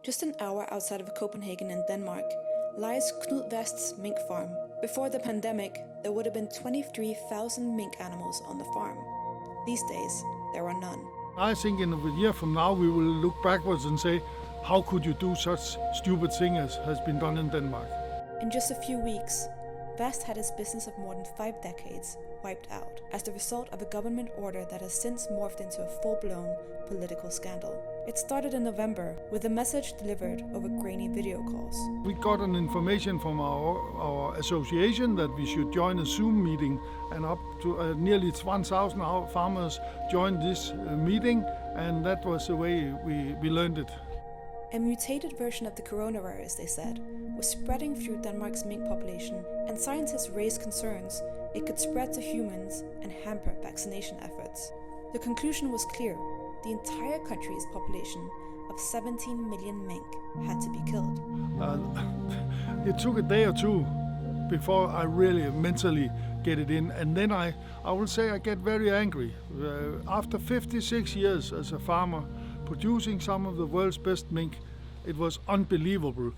Just an hour outside of Copenhagen in Denmark lies Knud Vest's mink farm. Before the pandemic, there would have been 23,000 mink animals on the farm. These days, there are none. I think in a year from now we will look backwards and say, how could you do such stupid thing as has been done in Denmark? In just a few weeks, Vest had his business of more than 5 decades wiped out as the result of a government order that has since morphed into a full-blown political scandal. It started in November with a message delivered over grainy video calls. We got an information from our association that we should join a Zoom meeting, and up to nearly 1,000 farmers joined this meeting, and that was the way we learned it. A mutated version of the coronavirus, they said, was spreading through Denmark's mink population, and scientists raised concerns it could spread to humans and hamper vaccination efforts. The conclusion was clear. The entire country's population of 17 million mink had to be killed. It took a day or two before I really mentally get it in, and then I will say I get very angry. After 56 years as a farmer, producing some of the world's best mink, it was unbelievable.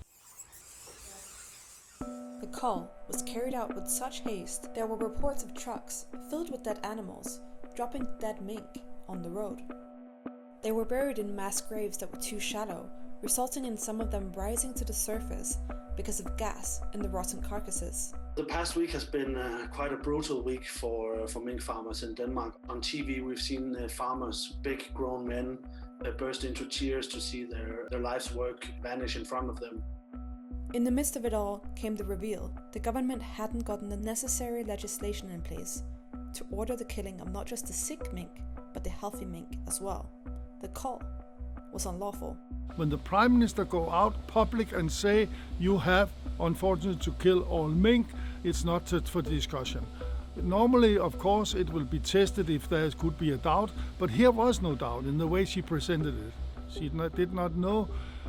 The cull was carried out with such haste there were reports of trucks filled with dead animals dropping dead mink on the road. They were buried in mass graves that were too shallow, resulting in some of them rising to the surface because of gas in the rotten carcasses. The past week has been quite a brutal week for mink farmers in Denmark. On TV we've seen farmers, big grown men, burst into tears to see their life's work vanish in front of them. In the midst of it all came the reveal. The government hadn't gotten the necessary legislation in place to order the killing of not just the sick mink, but the healthy mink as well. The cull was unlawful. When the Prime Minister go out public and say you have, unfortunately, to kill all mink, it's not for discussion. Normally, of course, it will be tested if there could be a doubt, but here was no doubt in the way she presented it. She did not know,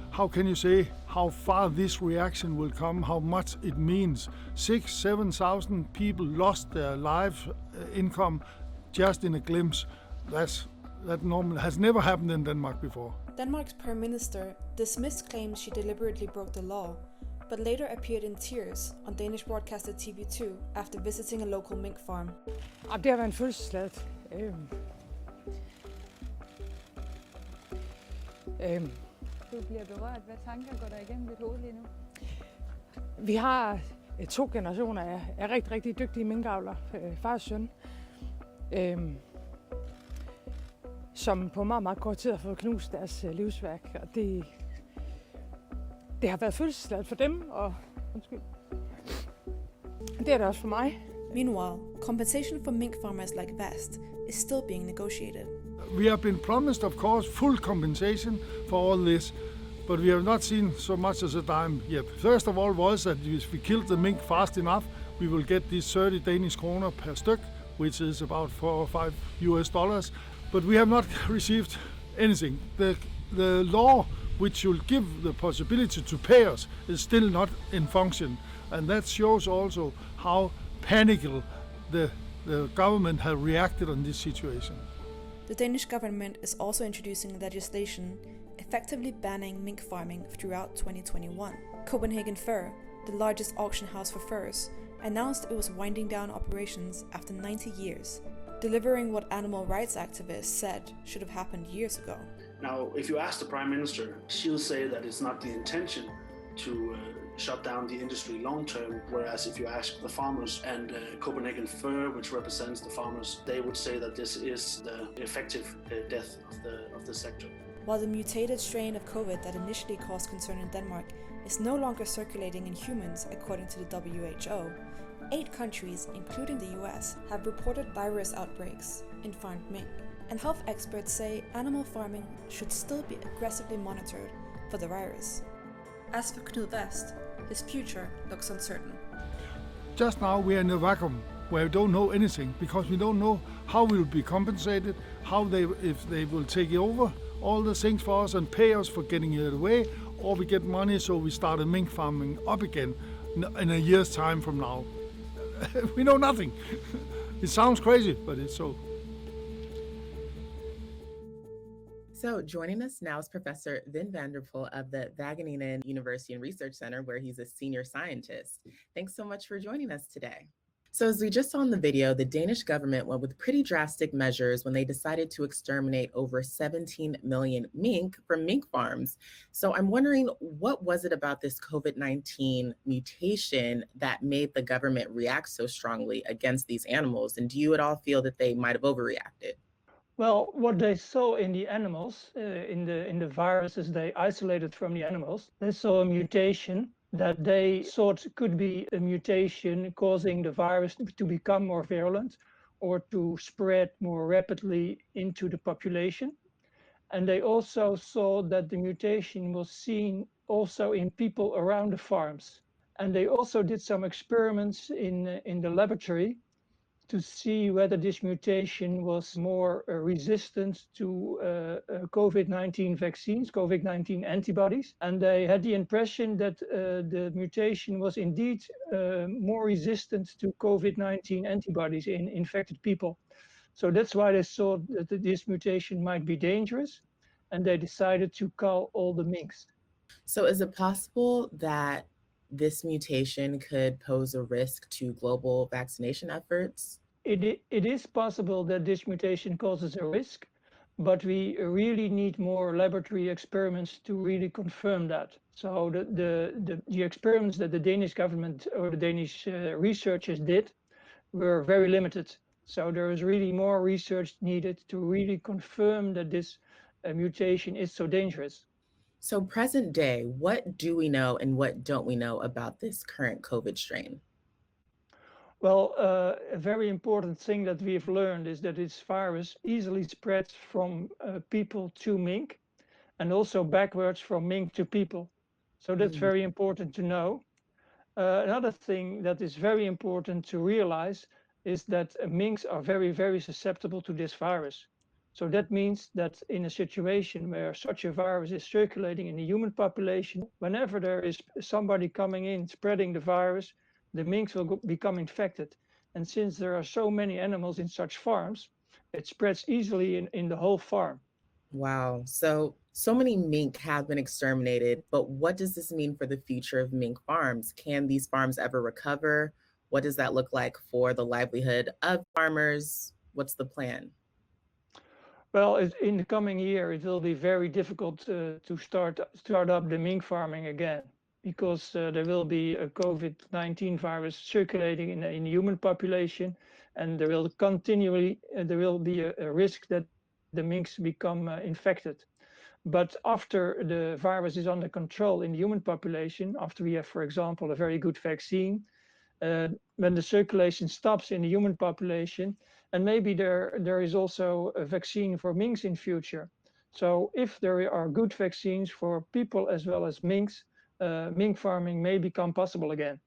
how can you say, how far this reaction will come, how much it means. 6,000-7,000 people lost their life income just in a glimpse. That normally has never happened in Denmark before. Denmark's Prime Minister dismissed claims she deliberately broke the law, but later appeared in tears on Danish broadcaster TV2 after visiting a local mink farm. Det har været en fødselsladet. Du bliver berørt. Hvad tanker går der igennem dit hoved lige nu? Vi har 2 generationer af rigtig, rigtig dygtige minkavlere, far og søn, som på meget, meget kort tid har fået knust deres livsværk. Og det har været følelsesladet for dem, og det er det også for mig. Meanwhile, compensation for mink farmers like Vest is still being negotiated. We have been promised, of course, full compensation for all this, but we have not seen so much as a dime yet. First of all was that if we killed the mink fast enough, we will get these 30 Danish kroner per styk, which is about $4 or $5. But we have not received anything. The law which should give the possibility to pay us is still not in function. And that shows also how panicked the government have reacted on this situation. The Danish government is also introducing legislation effectively banning mink farming throughout 2021. Copenhagen Fur, the largest auction house for furs, announced it was winding down operations after 90 years, delivering what animal rights activists said should have happened years ago. Now, if you ask the Prime Minister, she'll say that it's not the intention to shut down the industry long term, whereas if you ask the farmers and Copenhagen Fur, which represents the farmers, they would say that this is the effective death of the sector. While the mutated strain of COVID that initially caused concern in Denmark is no longer circulating in humans according to the WHO, 8 countries, including the US, have reported virus outbreaks in farmed mink. And health experts say animal farming should still be aggressively monitored for the virus. As for Knud Vest, his future looks uncertain. Just now we are in a vacuum where we don't know anything because we don't know how we will be compensated, if they will take over all the things for us and pay us for getting it away, or we get money so we start a mink farming up again in a year's time from now. We know nothing. It sounds crazy, but it's so. So joining us now is Professor Wim of the Wageningen University and Research Center, where he's a senior scientist. Thanks so much for joining us today. So as we just saw in the video, the Danish government went with pretty drastic measures when they decided to exterminate over 17 million mink from mink farms. So I'm wondering, what was it about this COVID-19 mutation that made the government react so strongly against these animals? And do you at all feel that they might have overreacted? Well, what they saw in the animals, in the viruses they isolated from the animals, they saw a mutation that they thought could be a mutation causing the virus to become more virulent or to spread more rapidly into the population. And they also saw that the mutation was seen also in people around the farms. And they also did some experiments in the laboratory to see whether this mutation was more resistant to COVID-19 vaccines, COVID-19 antibodies. And they had the impression that the mutation was indeed more resistant to COVID-19 antibodies in infected people. So that's why they thought that this mutation might be dangerous, and they decided to cull all the minks. So is it possible that this mutation could pose a risk to global vaccination efforts? It is possible that this mutation causes a risk, but we really need more laboratory experiments to really confirm that. So the experiments that the Danish government or the Danish researchers did were very limited. So there is really more research needed to really confirm that this mutation is so dangerous. So present day, what do we know and what don't we know about this current COVID strain? Well, a very important thing that we've learned is that this virus easily spreads from people to mink and also backwards from mink to people. So that's very important to know. Another thing that is very important to realize is that minks are very, very susceptible to this virus. So that means that in a situation where such a virus is circulating in the human population, whenever there is somebody coming in spreading the virus, the minks will become infected. And since there are so many animals in such farms, it spreads easily in the whole farm. Wow. So many mink have been exterminated, but what does this mean for the future of mink farms? Can these farms ever recover? What does that look like for the livelihood of farmers? What's the plan? Well, in the coming year, it will be very difficult to start up the mink farming again, because there will be a COVID-19 virus circulating in the human population, and there will be a risk that the minks become infected. But after the virus is under control in the human population, after we have, for example, a very good vaccine, when the circulation stops in the human population, and maybe there is also a vaccine for minks in future. So if there are good vaccines for people as well as minks, mink farming may become possible again.